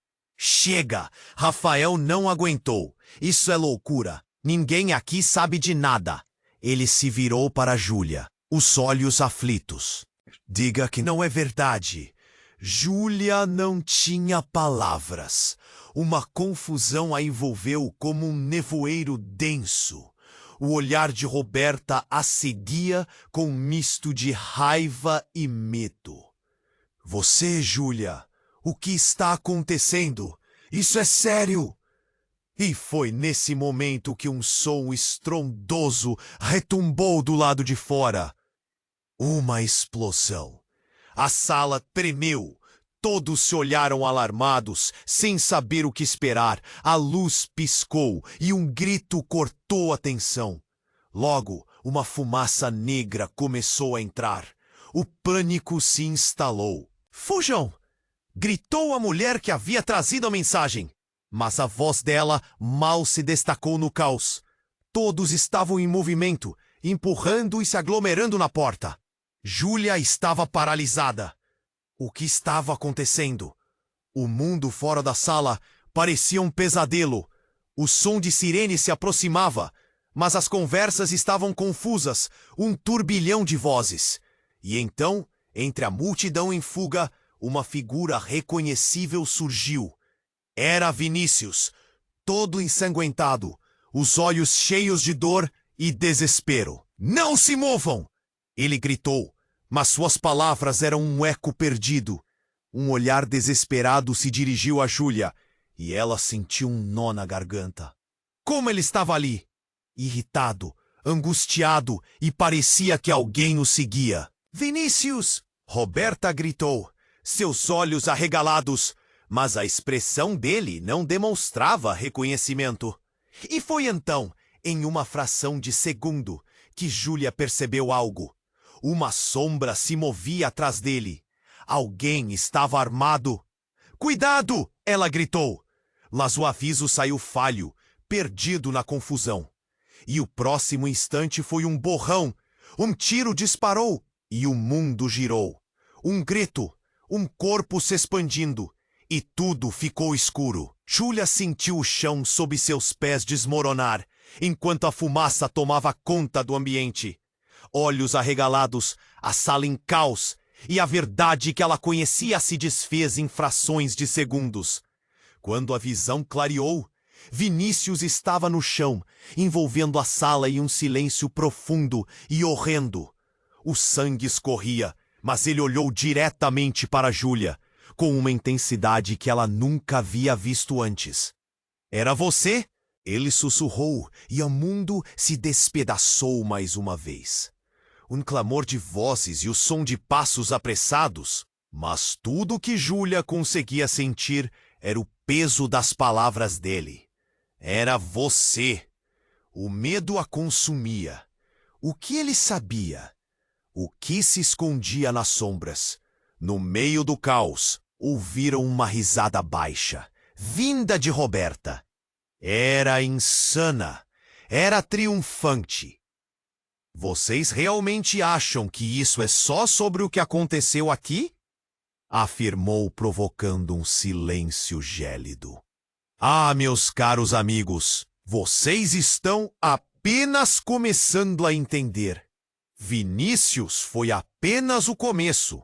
Chega! Rafael não aguentou. Isso é loucura. Ninguém aqui sabe de nada. Ele se virou para Julia, os olhos aflitos. Diga que não é verdade. Julia não tinha palavras. Uma confusão a envolveu como um nevoeiro denso. O olhar de Roberta a seguia com um misto de raiva e medo. Você, Julia, o que está acontecendo? Isso é sério! E foi nesse momento que um som estrondoso retumbou do lado de fora. Uma explosão. A sala tremeu. Todos se olharam alarmados, sem saber o que esperar. A luz piscou e um grito cortou a tensão. Logo, uma fumaça negra começou a entrar. O pânico se instalou. Fujam! Gritou a mulher que havia trazido a mensagem. Mas a voz dela mal se destacou no caos. Todos estavam em movimento, empurrando e se aglomerando na porta. Julia estava paralisada. O que estava acontecendo? O mundo fora da sala parecia um pesadelo. O som de sirene se aproximava, mas as conversas estavam confusas, um turbilhão de vozes. E então, entre a multidão em fuga, uma figura reconhecível surgiu. Era Vinícius, todo ensanguentado, os olhos cheios de dor e desespero. Não se movam! Ele gritou, mas suas palavras eram um eco perdido. Um olhar desesperado se dirigiu a Julia, e ela sentiu um nó na garganta. Como ele estava ali, irritado, angustiado, e parecia que alguém o seguia. Vinícius! Roberta gritou, seus olhos arregalados, mas a expressão dele não demonstrava reconhecimento. E foi então, em uma fração de segundo, que Julia percebeu algo. Uma sombra se movia atrás dele. Alguém estava armado. Cuidado! Ela gritou. Mas o aviso saiu falho, perdido na confusão. E o próximo instante foi um borrão. Um tiro disparou e o mundo girou. Um grito, um corpo se expandindo. E tudo ficou escuro. Julia sentiu o chão sob seus pés desmoronar, enquanto a fumaça tomava conta do ambiente. olhos arregalados, a sala em caos, e a verdade que ela conhecia se desfez em frações de segundos. Quando a visão clareou, Vinícius estava no chão, envolvendo a sala em um silêncio profundo e horrendo. O sangue escorria, mas ele olhou diretamente para Júlia, com uma intensidade que ela nunca havia visto antes. Era você? Ele sussurrou, e o mundo se despedaçou mais uma vez. Um clamor de vozes e o som de passos apressados, mas tudo o que Júlia conseguia sentir era o peso das palavras dele. Era você. O medo a consumia. O que ele sabia? O que se escondia nas sombras? No meio do caos, ouviram uma risada baixa, vinda de Roberta. Era insana. Era triunfante. Vocês realmente acham que isso é só sobre o que aconteceu aqui? Afirmou, provocando um silêncio gélido. Ah, meus caros amigos, vocês estão apenas começando a entender. Vinícius foi apenas o começo.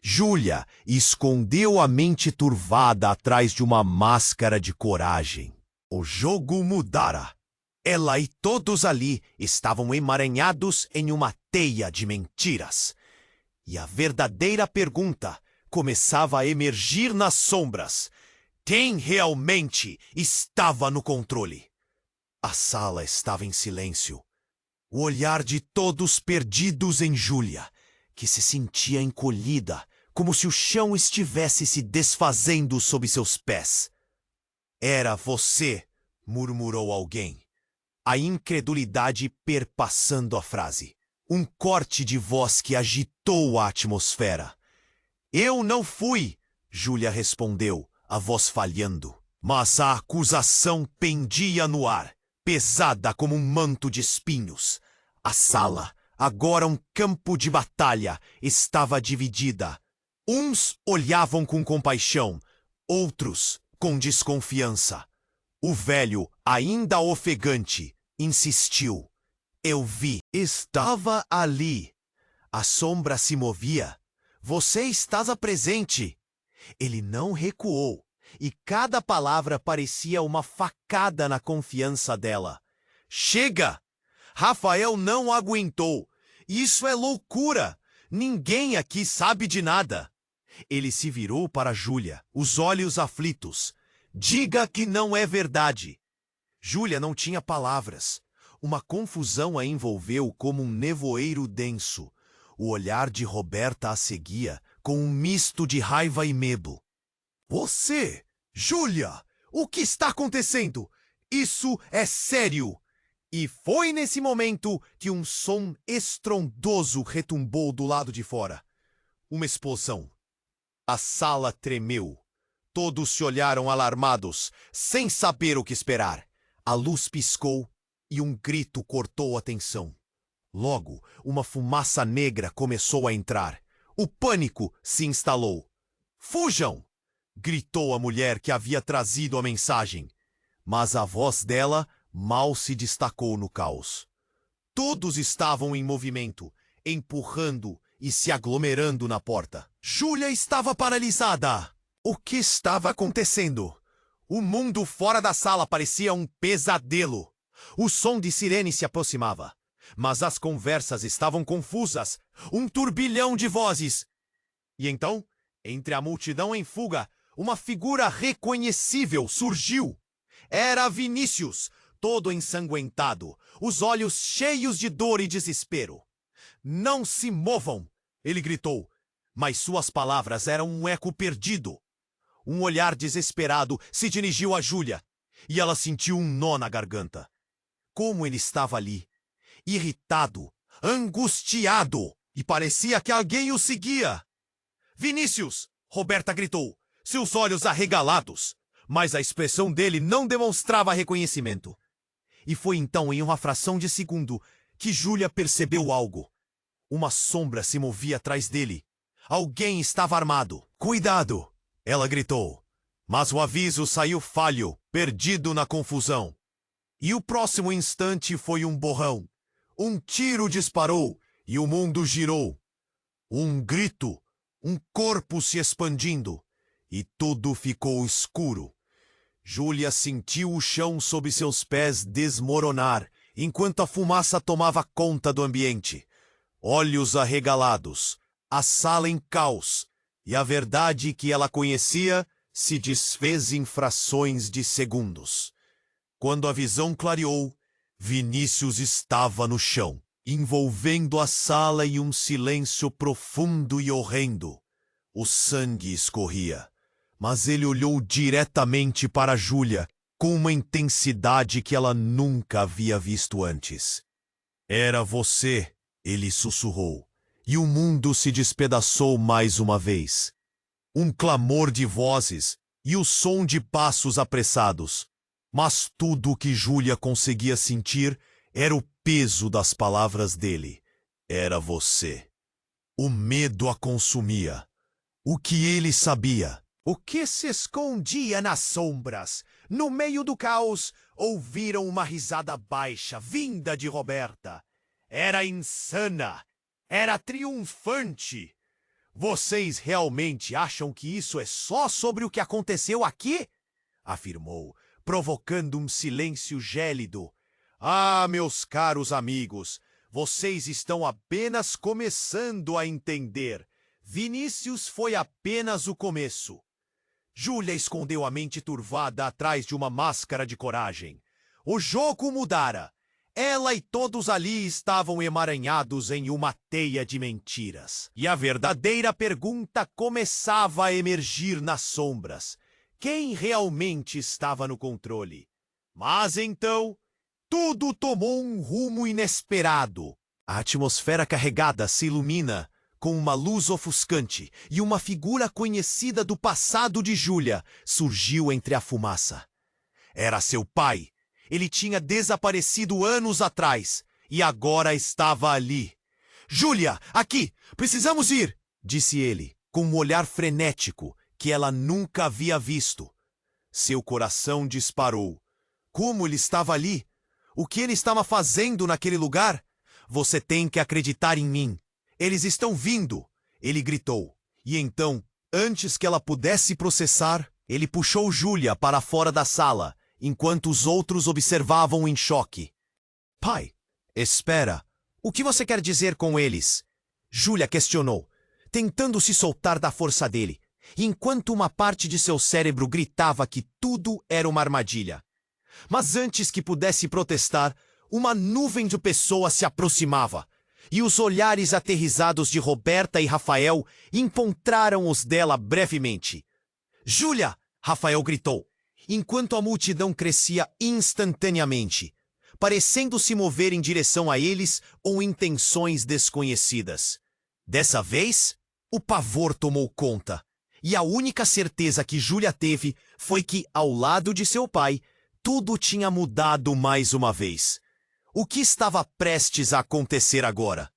Júlia escondeu a mente turvada atrás de uma máscara de coragem. O jogo mudara. Ela e todos ali estavam emaranhados em uma teia de mentiras. E a verdadeira pergunta começava a emergir nas sombras. Quem realmente estava no controle? A sala estava em silêncio. O olhar de todos perdidos em Júlia, que se sentia encolhida, como se o chão estivesse se desfazendo sob seus pés. Era você, murmurou alguém. A incredulidade perpassando a frase. Um corte de voz que agitou a atmosfera. Eu não fui, Júlia respondeu, a voz falhando. Mas a acusação pendia no ar, pesada como um manto de espinhos. A sala, agora um campo de batalha, estava dividida. Uns olhavam com compaixão, outros com desconfiança. O velho, ainda ofegante, insistiu. Eu vi. Estava ali. A sombra se movia. Você estava presente. Ele não recuou, e cada palavra parecia uma facada na confiança dela. Chega! Rafael não aguentou. Isso é loucura. Ninguém aqui sabe de nada. Ele se virou para Júlia, os olhos aflitos. Diga que não é verdade. Júlia não tinha palavras. Uma confusão a envolveu como um nevoeiro denso. O olhar de Roberta a seguia com um misto de raiva e medo. Você, Júlia, o que está acontecendo? Isso é sério. E foi nesse momento que um som estrondoso retumbou do lado de fora. Uma explosão. A sala tremeu. Todos se olharam alarmados, sem saber o que esperar. A luz piscou e um grito cortou a tensão. Logo, uma fumaça negra começou a entrar. O pânico se instalou. Fujam! Gritou a mulher que havia trazido a mensagem. Mas a voz dela mal se destacou no caos. Todos estavam em movimento, empurrando e se aglomerando na porta. Júlia estava paralisada. O que estava acontecendo? O mundo fora da sala parecia um pesadelo. O som de sirene se aproximava, mas as conversas estavam confusas. Um turbilhão de vozes. E então, entre a multidão em fuga, uma figura reconhecível surgiu. Era Vinícius, todo ensanguentado, os olhos cheios de dor e desespero. Não se movam, ele gritou, mas suas palavras eram um eco perdido. Um olhar desesperado se dirigiu a Júlia, e ela sentiu um nó na garganta. Como ele estava ali, irritado, angustiado, e parecia que alguém o seguia. Vinícius! Roberta gritou, seus olhos arregalados, mas a expressão dele não demonstrava reconhecimento. E foi então, em uma fração de segundo, que Júlia percebeu algo. Uma sombra se movia atrás dele. Alguém estava armado. Cuidado! Ela gritou. Mas o aviso saiu falho, perdido na confusão. E o próximo instante foi um borrão. Um tiro disparou e o mundo girou. Um grito, um corpo se expandindo, e tudo ficou escuro. Júlia sentiu o chão sob seus pés desmoronar, enquanto a fumaça tomava conta do ambiente. Olhos arregalados, a sala em caos, e a verdade que ela conhecia se desfez em frações de segundos. Quando a visão clareou, Vinícius estava no chão, envolvendo a sala em um silêncio profundo e horrendo. O sangue escorria, mas ele olhou diretamente para Júlia com uma intensidade que ela nunca havia visto antes. Era você, ele sussurrou, e o mundo se despedaçou mais uma vez. Um clamor de vozes e o som de passos apressados. Mas tudo o que Júlia conseguia sentir era o peso das palavras dele. Era você. O medo a consumia. O que ele sabia? O que se escondia nas sombras? No meio do caos, ouviram uma risada baixa, vinda de Roberta. Era insana. Era triunfante. Vocês realmente acham que isso é só sobre o que aconteceu aqui? Afirmou, provocando um silêncio gélido. Ah, meus caros amigos, vocês estão apenas começando a entender. Vinícius foi apenas o começo. Júlia escondeu a mente turvada atrás de uma máscara de coragem. O jogo mudara. Ela e todos ali estavam emaranhados em uma teia de mentiras. E a verdadeira pergunta começava a emergir nas sombras. Quem realmente estava no controle? Mas então, tudo tomou um rumo inesperado. A atmosfera carregada se ilumina com uma luz ofuscante e uma figura conhecida do passado de Júlia surgiu entre a fumaça. Era seu pai. Ele tinha desaparecido anos atrás e agora estava ali. Júlia, aqui! Precisamos ir! Disse ele, com um olhar frenético que ela nunca havia visto. Seu coração disparou. Como ele estava ali? O que ele estava fazendo naquele lugar? Você tem que acreditar em mim. Eles estão vindo! Ele gritou. E então, antes que ela pudesse processar, ele puxou Júlia para fora da sala, enquanto os outros observavam em choque. Pai, espera. O que você quer dizer com eles? Júlia questionou, tentando se soltar da força dele, enquanto uma parte de seu cérebro gritava que tudo era uma armadilha. Mas antes que pudesse protestar, uma nuvem de pessoas se aproximava, e os olhares aterrizados de Roberta e Rafael encontraram os dela brevemente. Júlia! Rafael gritou, enquanto a multidão crescia instantaneamente, parecendo se mover em direção a eles ou intenções desconhecidas. Dessa vez, o pavor tomou conta, e a única certeza que Júlia teve foi que, ao lado de seu pai, tudo tinha mudado mais uma vez. O que estava prestes a acontecer agora?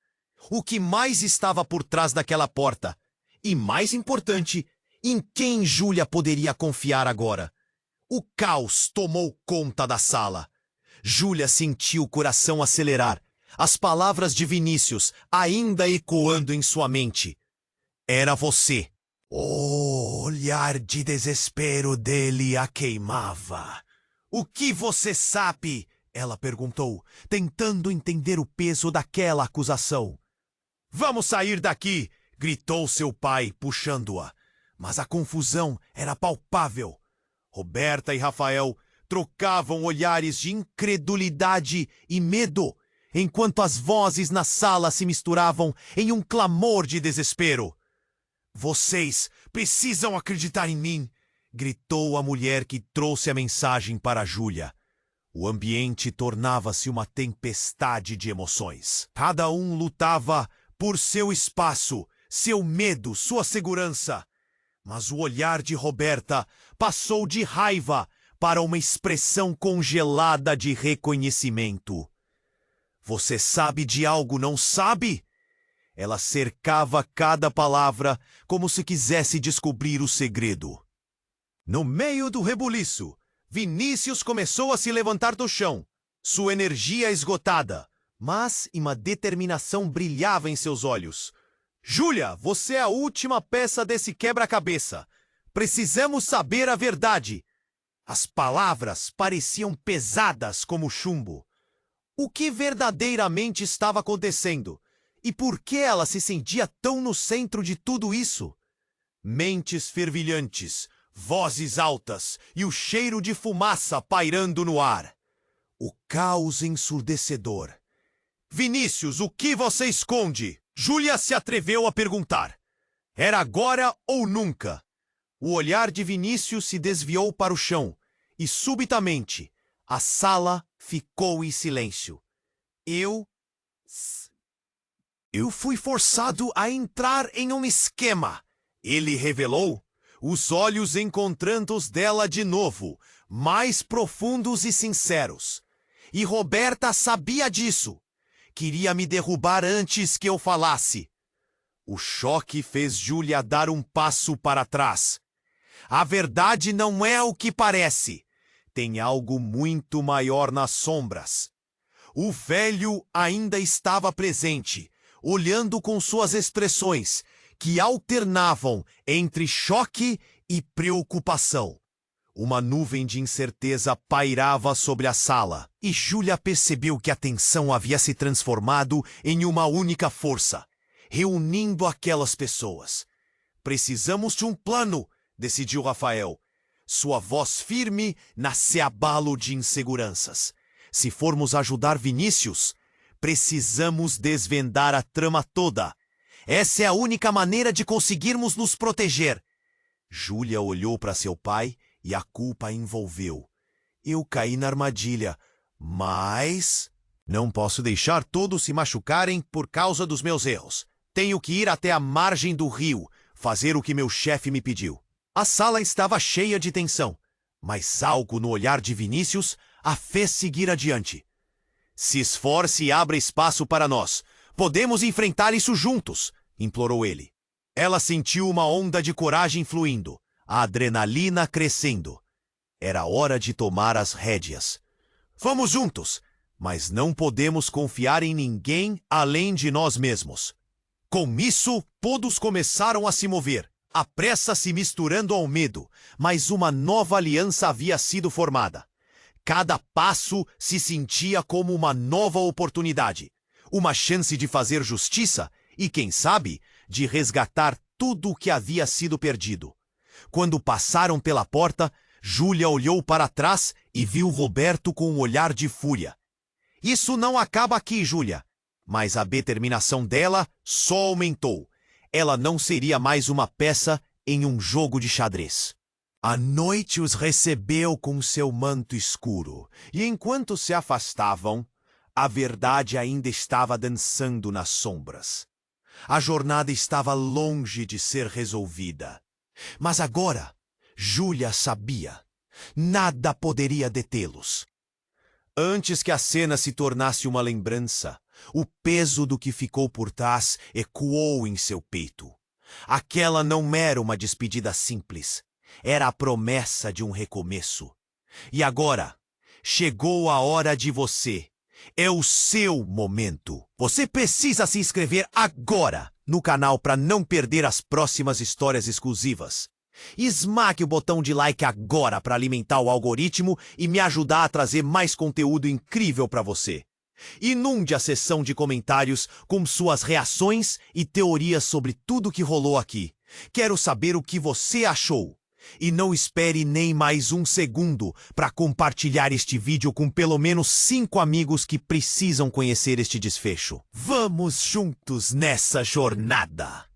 O que mais estava por trás daquela porta? E, mais importante, em quem Júlia poderia confiar agora? O caos tomou conta da sala. Júlia sentiu o coração acelerar, as palavras de Vinícius ainda ecoando em sua mente. Era você. O olhar de desespero dele a queimava. O que você sabe? Ela perguntou, tentando entender o peso daquela acusação. Vamos sair daqui! Gritou seu pai, puxando-a. Mas a confusão era palpável. Roberta e Rafael trocavam olhares de incredulidade e medo, enquanto as vozes na sala se misturavam em um clamor de desespero. Vocês precisam acreditar em mim! Gritou a mulher que trouxe a mensagem para Júlia. O ambiente tornava-se uma tempestade de emoções. Cada um lutava por seu espaço, seu medo, sua segurança. Mas o olhar de Roberta passou de raiva para uma expressão congelada de reconhecimento. Você sabe de algo, não sabe? Ela cercava cada palavra como se quisesse descobrir o segredo. No meio do rebuliço, Vinícius começou a se levantar do chão, sua energia esgotada, mas uma determinação brilhava em seus olhos. Júlia, você é a última peça desse quebra-cabeça. Precisamos saber a verdade. As palavras pareciam pesadas como chumbo. O que verdadeiramente estava acontecendo? E por que ela se sentia tão no centro de tudo isso? Mentes fervilhantes, vozes altas e o cheiro de fumaça pairando no ar. O caos ensurdecedor. Vinícius, o que você esconde? Júlia se atreveu a perguntar. Era agora ou nunca? O olhar de Vinícius se desviou para o chão e, subitamente, a sala ficou em silêncio. Eu fui forçado a entrar em um esquema. Ele revelou, os olhos encontrando os dela de novo, mais profundos e sinceros. E Roberta sabia disso. Queria me derrubar antes que eu falasse. O choque fez Júlia dar um passo para trás. A verdade não é o que parece. Tem algo muito maior nas sombras. O velho ainda estava presente, olhando com suas expressões, que alternavam entre choque e preocupação. Uma nuvem de incerteza pairava sobre a sala, e Júlia percebeu que a tensão havia se transformado em uma única força, reunindo aquelas pessoas. Precisamos de um plano, decidiu Rafael. Sua voz firme nascia abalo de inseguranças. Se formos ajudar Vinícius, precisamos desvendar a trama toda. Essa é a única maneira de conseguirmos nos proteger. Júlia olhou para seu pai e a culpa a envolveu. Eu caí na armadilha, mas não posso deixar todos se machucarem por causa dos meus erros. Tenho que ir até a margem do rio, fazer o que meu chefe me pediu. A sala estava cheia de tensão, mas algo no olhar de Vinícius a fez seguir adiante. Se esforce e abra espaço para nós. Podemos enfrentar isso juntos, implorou ele. Ela sentiu uma onda de coragem fluindo, a adrenalina crescendo. Era hora de tomar as rédeas. Vamos juntos, mas não podemos confiar em ninguém além de nós mesmos. Com isso, todos começaram a se mover, a pressa se misturando ao medo, mas uma nova aliança havia sido formada. Cada passo se sentia como uma nova oportunidade, uma chance de fazer justiça e, quem sabe, de resgatar tudo o que havia sido perdido. Quando passaram pela porta, Júlia olhou para trás e viu Roberto com um olhar de fúria. Isso não acaba aqui, Júlia. Mas a determinação dela só aumentou. Ela não seria mais uma peça em um jogo de xadrez. A noite os recebeu com seu manto escuro, e enquanto se afastavam, a verdade ainda estava dançando nas sombras. A jornada estava longe de ser resolvida. Mas agora, Júlia sabia. Nada poderia detê-los. Antes que a cena se tornasse uma lembrança, o peso do que ficou por trás ecoou em seu peito. Aquela não era uma despedida simples. Era a promessa de um recomeço. E agora, chegou a hora de você. É o seu momento. Você precisa se inscrever agora no canal para não perder as próximas histórias exclusivas. Esmague o botão de like agora para alimentar o algoritmo e me ajudar a trazer mais conteúdo incrível para você. Inunde a seção de comentários com suas reações e teorias sobre tudo que rolou aqui. Quero saber o que você achou. E não espere nem mais um segundo para compartilhar este vídeo com pelo menos 5 amigos que precisam conhecer este desfecho. Vamos juntos nessa jornada!